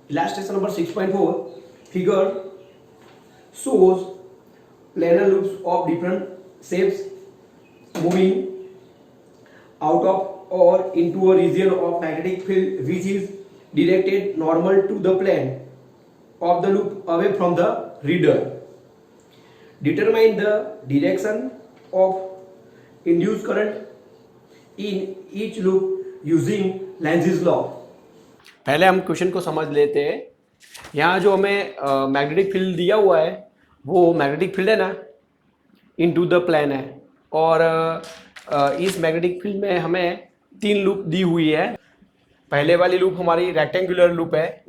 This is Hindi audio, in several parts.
Illustration number 6.4 figure shows planar loops of different shapes moving out of or into a region of magnetic field which is directed normal to the plane of the loop away from the reader. Determine the direction of induced current in each loop using Lenz's law. पहले हम क्वेश्चन को समझ लेते हैं। यहाँ जो हमें मैग्नेटिक फील्ड दिया हुआ है वो मैग्नेटिक फील्ड है ना, इनटू द प्लेन है, और इस मैग्नेटिक फील्ड में हमें 3 लूप दी हुई है। पहले वाली लूप हमारी रेक्टेंगुलर लूप है,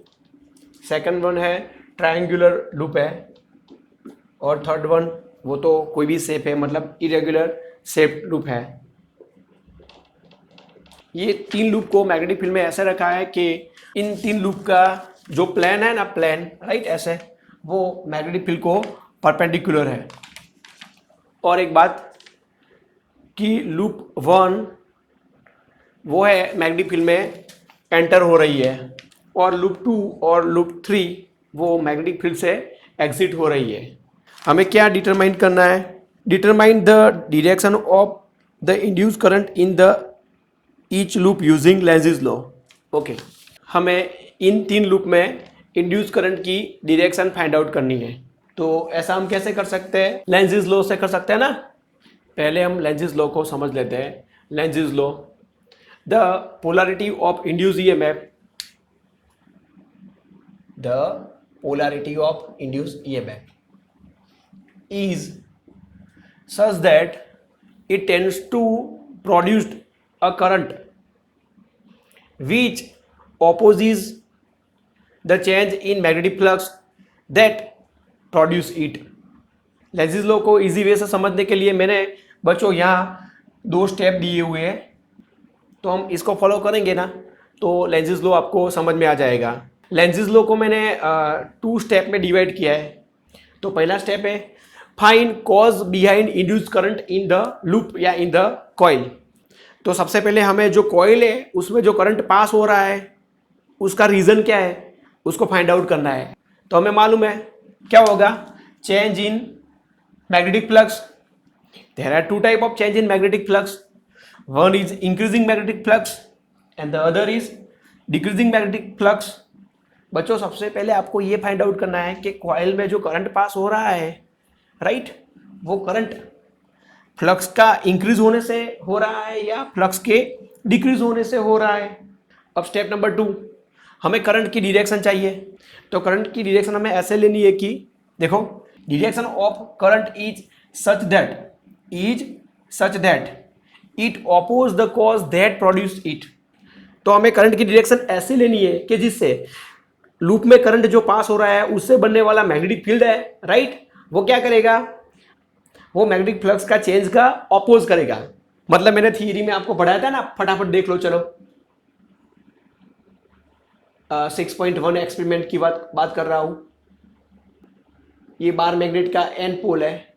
सेकंड वन है ट्रायंगुलर लूप है, और थर्ड वन वो तो कोई भी शेप है, मतलब इरेगुलर शेप लूप है। ये 3 लूप को मैग्नेटिक फील्ड में ऐसे रखा है कि इन 3 लूप का जो प्लेन है ना, प्लेन राइट ऐसे, वो मैग्नेटिक फील्ड को परपेंडिकुलर है। और एक बात कि लूप 1 वो है मैग्नेटिक फील्ड में एंटर हो रही है, और लूप 2 और लूप 3 वो मैग्नेटिक फील्ड से एग्जिट हो रही है। हमें क्या डिटरमाइन करना है? Determine the direction of the induce current in the each loop using Lenz law. Okay, हमें इन 3 लूप में इंड्यूस करंट की डायरेक्शन फाइंड आउट करनी है। तो ऐसा हम कैसे कर सकते हैं? लेंज़ लॉ से कर सकते हैं ना। पहले हम लेंज़ लॉ को समझ लेते हैं। Lenz law, the polarity of induce EMF, the polarity of induce EMF is such that it tends to produce a current which opposes the change in magnetic flux that produce it. Lenz law को इजी वे से समझने के लिए मैंने बच्चों यहाँ 2 स्टेप दिए हुए हैं, तो हम इसको फॉलो करेंगे ना तो लेंज़ लॉ आपको समझ में आ जाएगा। लेंज़ लॉ को मैंने 2 स्टेप में डिवाइड किया है। तो पहला स्टेप है find cause behind induce current in the loop या इन द कॉइल। तो सबसे पहले हमें जो कॉइल है उसमें जो करंट पास हो रहा है उसका रीजन क्या है उसको फाइंड आउट करना है। तो हमें मालूम है क्या होगा, change in magnetic flux. There are 2 type of change in magnetic flux, one is increasing magnetic flux and the other is decreasing magnetic flux. बच्चों सबसे पहले आपको ये फाइंड आउट करना है कि कॉइल में जो करंट पास हो रहा है राइट, वो करंट फ्लक्स का इंक्रीज होने से हो रहा है या फ्लक्स के डिक्रीज होने से हो रहा है। अब स्टेप नंबर 2, हमें करंट की डायरेक्शन चाहिए। तो करंट की डायरेक्शन हमें ऐसे लेनी है कि देखो, direction of current is such that it oppose the cause that produce it. तो हमें करंट की डायरेक्शन ऐसे लेनी है कि जिससे लूप में करंट जो पास हो रहा है उससे बनने वाला मैग्नेटिक फील्ड है राइट, वो क्या करेगा, वो मैग्नेटिक फ्लक्स का चेंज का ऑपोज करेगा। मतलब मैंने थियरी में आपको पढ़ाया था ना, फटाफट देख लो चलो। 6.1 एक्सपेरिमेंट की बात कर रहा हूं। ये बार मैग्नेट का एन पोल है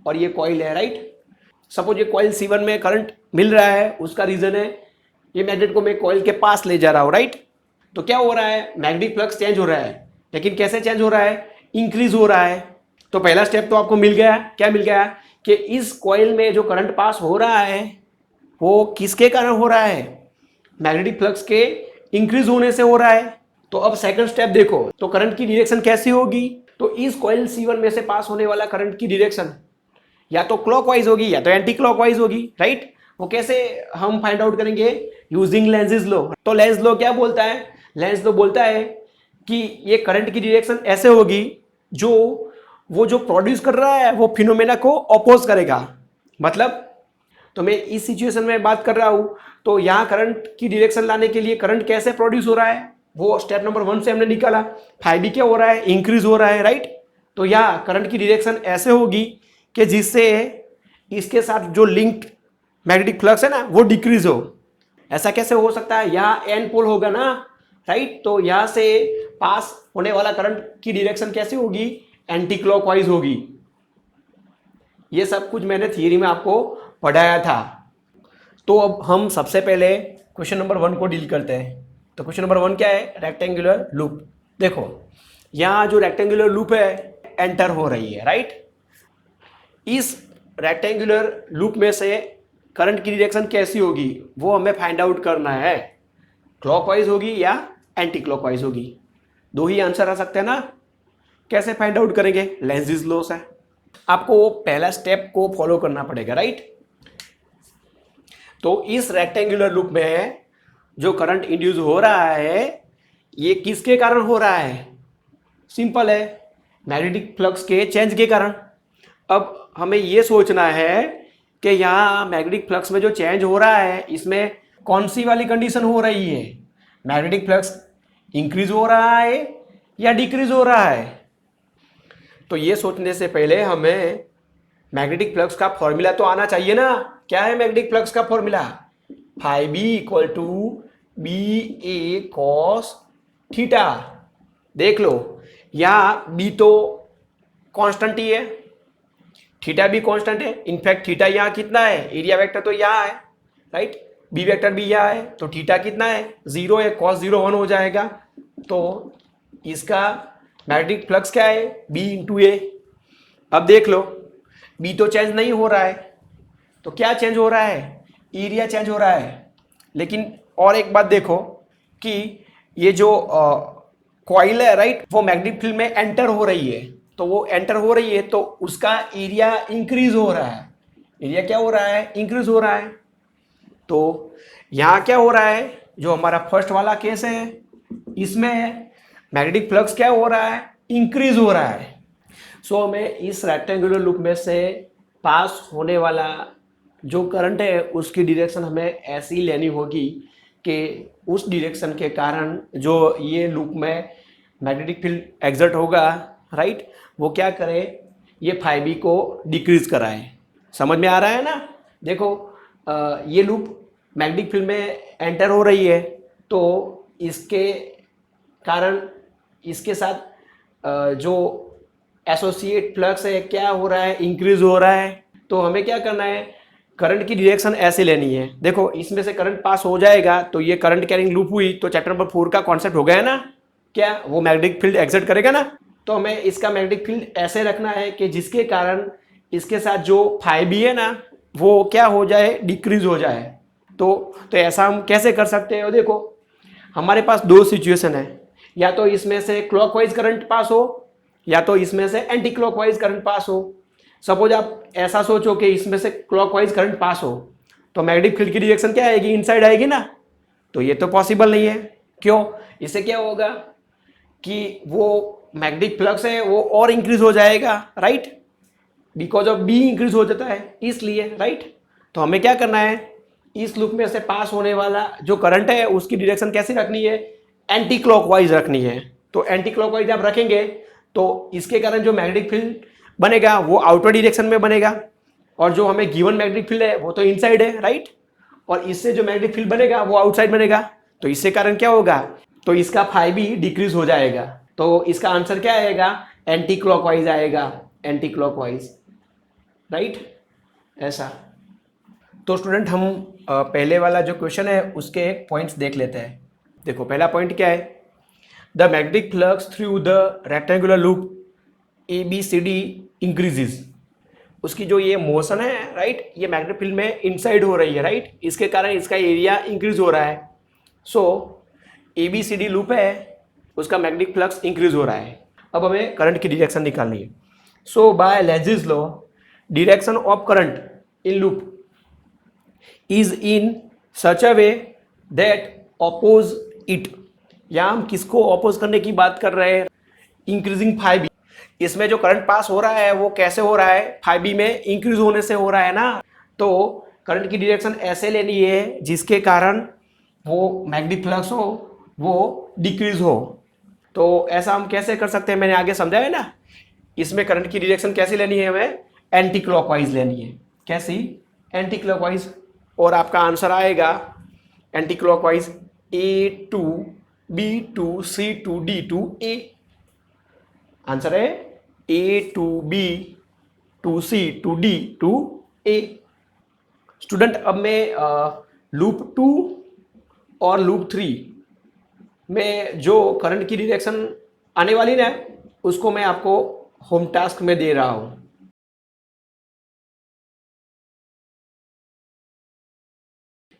और ये कॉइल है राइट। सपोज ये कॉइल C1 में करंट मिल रहा है, उसका रीजन है ये मैग्नेट को मैं कॉइल के पास ले जा रहा हूं राइट। तो क्या हो रहा है, मैग्नेटिक फ्लक्स चेंज हो रहा है, लेकिन कैसे चेंज हो रहा है, इंक्रीज हो रहा है। तो पहला स्टेप तो आपको मिल गया, क्या मिल गया कि इस कॉइल में जो करंट पास हो रहा है वो किसके कारण हो रहा है, मैग्नेटिक फ्लक्स के इंक्रीज होने से हो रहा है। तो अब सेकंड स्टेप देखो, तो करंट की डायरेक्शन कैसी होगी, तो इस कॉइल C1 में से पास होने वाला करंट की डायरेक्शन या तो क्लॉकवाइज होगी या तो एंटी क्लॉकवाइज होगी राइट। वो कैसे हम फाइंड आउट करेंगे, यूजिंग लेंज़ लॉ। तो लेंज़ लॉ क्या बोलता है, लेंज़ लॉ बोलता है कि ये करंट की डायरेक्शन ऐसे होगी जो वो जो प्रोड्यूस कर रहा है वो फिनोमेना को अपोज करेगा। मतलब तो मैं इस सिचुएशन में बात कर रहा हूं, तो यहां करंट की डायरेक्शन लाने के लिए करंट कैसे प्रोड्यूस हो रहा है वो स्टेप नंबर 1 से हमने निकाला। फाइव क्या हो रहा है, इंक्रीज हो रहा है राइट। तो यहाँ करंट की डायरेक्शन ऐसे होगी कि जिससे इसके साथ जो लिंक्ड मैग्नेटिक फ्लक्स है ना वो डिक्रीज हो। ऐसा कैसे हो सकता है, यहाँ एन पोल होगा ना राइट। तो यहाँ से पास होने वाला करंट की डायरेक्शन कैसी होगी, एंटी क्लॉकवाइज होगी। ये सब कुछ मैंने थियरी में आपको पढ़ाया था। तो अब हम सबसे पहले क्वेश्चन नंबर 1 को डील करते हैं। तो क्वेश्चन नंबर 1 क्या है, रेक्टेंगुलर लूप। देखो यहाँ जो रेक्टेंगुलर लूप है एंटर हो रही है, राइट। इस रेक्टेंगुलर लूप में से करंट की डायरेक्शन कैसी होगी वो हमें फाइंड आउट करना है, क्लॉकवाइज होगी या एंटी क्लॉकवाइज होगी। दो ही आंसर आ सकते हैं ना। कैसे फाइंड आउट करेंगे, लेंज़िस लॉ है। आपको वो पहला स्टेप को फॉलो करना पड़ेगा, राइट। तो इस रेक्टेंगुलर लूप में जो करंट इंड्यूस हो रहा है ये किसके कारण हो रहा है, सिंपल है, मैग्नेटिक फ्लक्स के चेंज के कारण। अब हमें ये सोचना है कि यहाँ मैग्नेटिक फ्लक्स में जो चेंज हो रहा है इसमें कौन सी वाली कंडीशन हो रही है, मैग्नेटिक फ्लक्स इंक्रीज हो रहा है या डिक्रीज हो रहा है। तो ये सोचने से पहले हमें मैग्नेटिक फ्लक्स का फॉर्मूला तो आना चाहिए ना। क्या है मैग्नेटिक फ्लक्स का formula, phi B equal to B A cos theta. देख लो यहाँ बी तो कांस्टेंट ही है, थीटा भी कांस्टेंट है। इनफैक्ट थीटा यहाँ कितना है, एरिया वेक्टर तो यहाँ है, राइट। बी वेक्टर भी यहाँ है तो थीटा कितना है, 0 है, कॉस 0 1 हो जाएगा। तो इसका मैग्नेटिक फ्लक्स क्या है, बी इंटू ए। अब देख लो बी तो चेंज नहीं हो रहा है तो क्या चेंज हो रहा है, एरिया चेंज हो रहा है। लेकिन और एक बात देखो कि ये जो कॉइल है, राइट, वो मैग्नेटिक फील्ड में एंटर हो रही है। तो वो एंटर हो रही है तो उसका एरिया इंक्रीज हो रहा है। एरिया क्या हो रहा है, इंक्रीज हो रहा है। तो यहाँ क्या हो रहा है, जो हमारा फर्स्ट वाला केस है इसमें मैग्नेटिक फ्लक्स क्या हो रहा है, इंक्रीज हो रहा है। सो हमें इस रेक्टेंगुलर लूप में से पास होने वाला जो करंट है उसकी डायरेक्शन हमें ऐसी लेनी होगी कि उस डायरेक्शन के कारण जो ये लूप में मैग्नेटिक फील्ड एग्जर्ट होगा, राइट, वो क्या करे, ये फाई बी को डिक्रीज कराए। समझ में आ रहा है ना। देखो ये लूप मैग्नेटिक फील्ड में एंटर हो रही है तो इसके कारण इसके साथ जो एसोसिएट फ्लक्स है क्या हो रहा है, इंक्रीज हो रहा है। तो हमें क्या करना है, करंट की डायरेक्शन ऐसे लेनी है। देखो इसमें से करंट पास हो जाएगा तो ये करंट कैरिंग लूप हुई तो चैप्टर नंबर 4 का कॉन्सेप्ट हो गया है ना, क्या वो मैग्नेटिक फील्ड एग्जर्ट करेगा ना। तो हमें इसका मैग्नेटिक फील्ड ऐसे रखना है कि जिसके कारण इसके साथ जो फाई बी है ना वो क्या हो जाए, डिक्रीज हो जाए। तो ऐसा हम कैसे कर सकते हैं, देखो हमारे पास दो सिचुएशन है, या तो इसमें से क्लॉकवाइज करंट पास हो या तो इसमें से एंटी क्लॉकवाइज करंट पास हो। सपोज आप ऐसा सोचो कि इसमें से क्लॉकवाइज करंट पास हो तो मैग्नेटिक फील्ड की डायरेक्शन क्या आएगी, इनसाइड आएगी ना। तो ये तो पॉसिबल नहीं है। क्यों, इससे क्या होगा कि वो मैग्नेटिक फ्लक्स है वो और इंक्रीज हो जाएगा, right, because of be increase हो जाता है इसलिए, राइट। तो हमें क्या करना है, इस लूप में से पास होने वाला जो करंट है उसकी डायरेक्शन कैसी रखनी है, एंटी क्लॉकवाइज रखनी है। तो एंटी क्लॉकवाइज आप रखेंगे तो इसके कारण जो मैग्नेटिक फील्ड बनेगा वो आउटवर्ड डायरेक्शन में बनेगा और जो हमें गिवन मैग्नेटिक फील्ड है वो तो इनसाइड है, राइट। और इससे जो मैग्नेटिक फील्ड बनेगा वो आउटसाइड बनेगा। तो इससे कारण क्या होगा, तो इसका फाई भी डिक्रीज हो जाएगा। तो इसका आंसर क्या आएगा, एंटी क्लॉकवाइज आएगा, एंटी क्लॉकवाइज, राइट, ऐसा। तो स्टूडेंट हम पहले वाला जो क्वेश्चन है उसके पॉइंट्स देख लेते हैं। देखो पहला पॉइंट क्या है, the magnetic flux through the rectangular loop A B C D increases. उसकी जो ये मोशन है, राइट, ये मैग्नेटिक फील्ड में इनसाइड हो रही है, राइट, इसके कारण इसका एरिया इंक्रीज हो रहा है। So A B C D loop है उसका मैग्नेटिक फ्लक्स इंक्रीज हो रहा है। अब हमें करंट की डायरेक्शन निकालनी है। So by Lenz's law direction of current in loop is in such a way that oppose it. यहाँ हम किसको ऑपोज करने की बात कर रहे हैं, इंक्रीजिंग फाई बी। इसमें जो करंट पास हो रहा है वो कैसे हो रहा है, फाई बी में इंक्रीज होने से हो रहा है ना। तो करंट की डायरेक्शन ऐसे लेनी है जिसके कारण वो मैग्नेटिक फ्लक्स हो वो डिक्रीज हो। तो ऐसा हम कैसे कर सकते हैं, मैंने आगे समझाया ना। इसमें करंट की डायरेक्शन कैसी लेनी है, हमें एंटी क्लॉकवाइज लेनी है। कैसी, एंटी क्लॉकवाइज। और आपका आंसर आएगा anti clockwise A2 B2 C2 D2 A। Answer है A2 B2 C2 D2 A। Student अब मैं लूप 2 और लूप 3 में जो करंट की डायरेक्शन आने वाली ना, उसको मैं आपको होम टास्क में दे रहा हूं।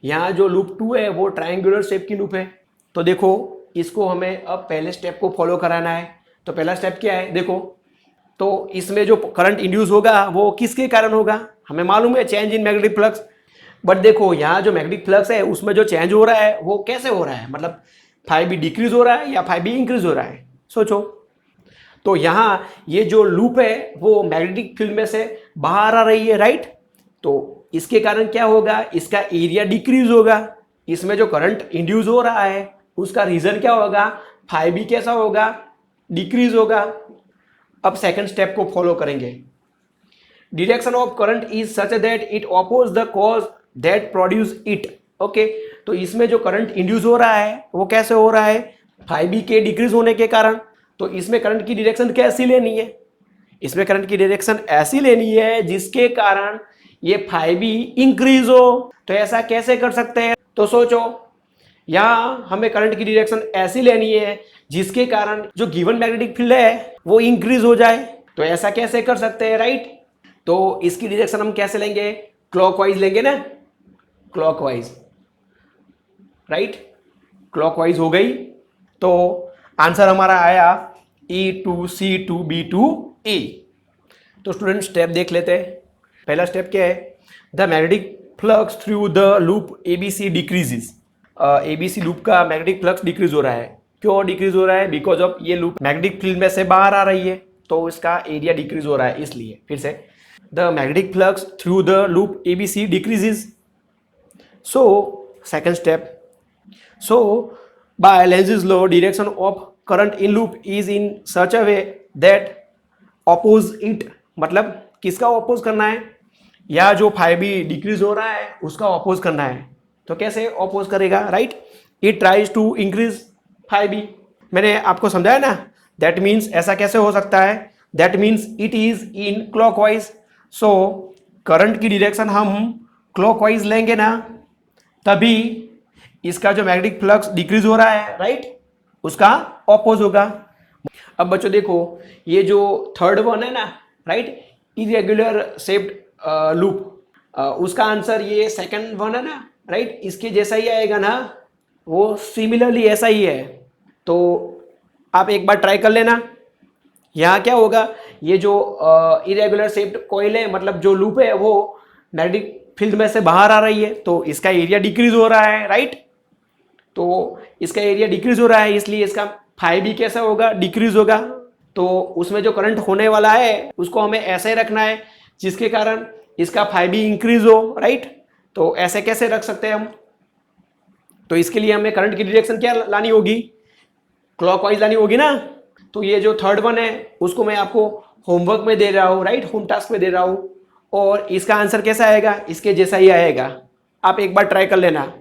यहाँ जो लूप 2 है वो ट्रायंगुलर शेप की लूप है। तो देखो, इसको हमें अब पहले स्टेप को फॉलो कराना है। तो पहला स्टेप क्या है, देखो, तो इसमें जो करंट इंड्यूस होगा वो किसके कारण होगा, हमें मालूम है change in magnetic flux. But देखो, यहाँ जो मैग्नेटिक फ्लक्स है उसमें जो चेंज हो रहा है वो कैसे हो रहा है, मतलब फाइव बी डिक्रीज हो रहा है या फाइव बी इंक्रीज हो रहा है, सोचो। तो यहाँ ये जो लूप है वो मैग्नेटिक फील्ड में से बाहर आ रही है, राइट। तो इसके कारण क्या होगा, इसका एरिया डिक्रीज होगा। इसमें जो करंट इंड्यूस हो रहा है उसका रीजन क्या होगा, फाइव बी कैसा होगा, डिक्रीज होगा। अब सेकंड स्टेप को फॉलो करेंगे। Direction of current is such that it oppose the cause that produce it. Okay, तो इसमें जो करंट इंड्यूस हो रहा है वो कैसे हो रहा है, फाइव बी के डिक्रीज होने के कारण। तो इसमें करंट की डायरेक्शन कैसी लेनी है, इसमें करंट की डायरेक्शन ऐसी लेनी है जिसके कारण ये फाइव बी इंक्रीज हो। तो ऐसा कैसे कर सकते हैं, तो सोचो, यहाँ हमें करंट की डायरेक्शन ऐसी लेनी है जिसके कारण जो गिवन मैग्नेटिक फील्ड है वो इंक्रीज हो जाए। तो ऐसा कैसे कर सकते हैं, राइट। तो इसकी डायरेक्शन हम कैसे लेंगे, क्लॉकवाइज लेंगे ना, क्लॉकवाइज, राइट, क्लॉकवाइज हो गई। तो आंसर हमारा आया E2C2B2E। तो स्टूडेंट स्टेप देख लेते हैं। पहला स्टेप क्या है, the magnetic flux through the loop ABC decreases. ABC loop का मैग्नेटिक फ्लक्स डिक्रीज हो रहा है। क्यों डिक्रीज हो रहा है, बिकॉज ऑफ ये लूप मैग्नेटिक फील्ड में से बाहर आ रही है, तो इसका एरिया डिक्रीज हो रहा है, इसलिए। फिर से, the magnetic flux through the loop ABC decreases. So second step, so by Lenz's law direction of current in loop is in such a way that oppose it। मतलब किसका ऑपोज करना है, या जो फाइव बी डिक्रीज हो रहा है उसका ऑपोज करना है। तो कैसे ऑपोज करेगा, right, it tries to increase phi B. मैंने आपको समझाया ना, दैट मीन्स ऐसा कैसे हो सकता है, that means it is in clockwise. So current की डायरेक्शन हम क्लॉकवाइज लेंगे ना, तभी इसका जो मैग्नेटिक फ्लक्स डिक्रीज हो रहा है, राइट, उसका ऑपोज होगा। अब बच्चों देखो, ये जो थर्ड वन है ना, राइट, इरेगुलर शेप्ड लूप, उसका आंसर ये सेकंड वन है ना, राइट, इसके जैसा ही आएगा ना, वो सिमिलरली ऐसा ही है। तो आप एक बार ट्राई कर लेना। यहाँ क्या होगा, ये जो इरेगुलर शेप्ड कॉइल है, मतलब जो लूप है, वो मैग्नेटिक फील्ड में से बाहर आ रही है, तो इसका एरिया डिक्रीज हो रहा है, राइट। तो इसका एरिया डिक्रीज हो रहा है, इसलिए इसका फाइव बी कैसा होगा, डिक्रीज होगा। तो उसमें जो करंट होने वाला है उसको हमें ऐसे रखना है जिसके कारण इसका फाइव बी इंक्रीज हो, राइट। तो ऐसे कैसे रख सकते हैं हम, तो इसके लिए हमें करंट की डायरेक्शन क्या लानी होगी, क्लॉकवाइज लानी होगी ना। तो ये जो थर्ड वन है उसको मैं आपको होमवर्क में दे रहा हूँ, राइट, होम टास्क में दे रहा हूँ, और इसका आंसर कैसा आएगा, इसके जैसा ही आएगा। आप एक बार ट्राई कर लेना।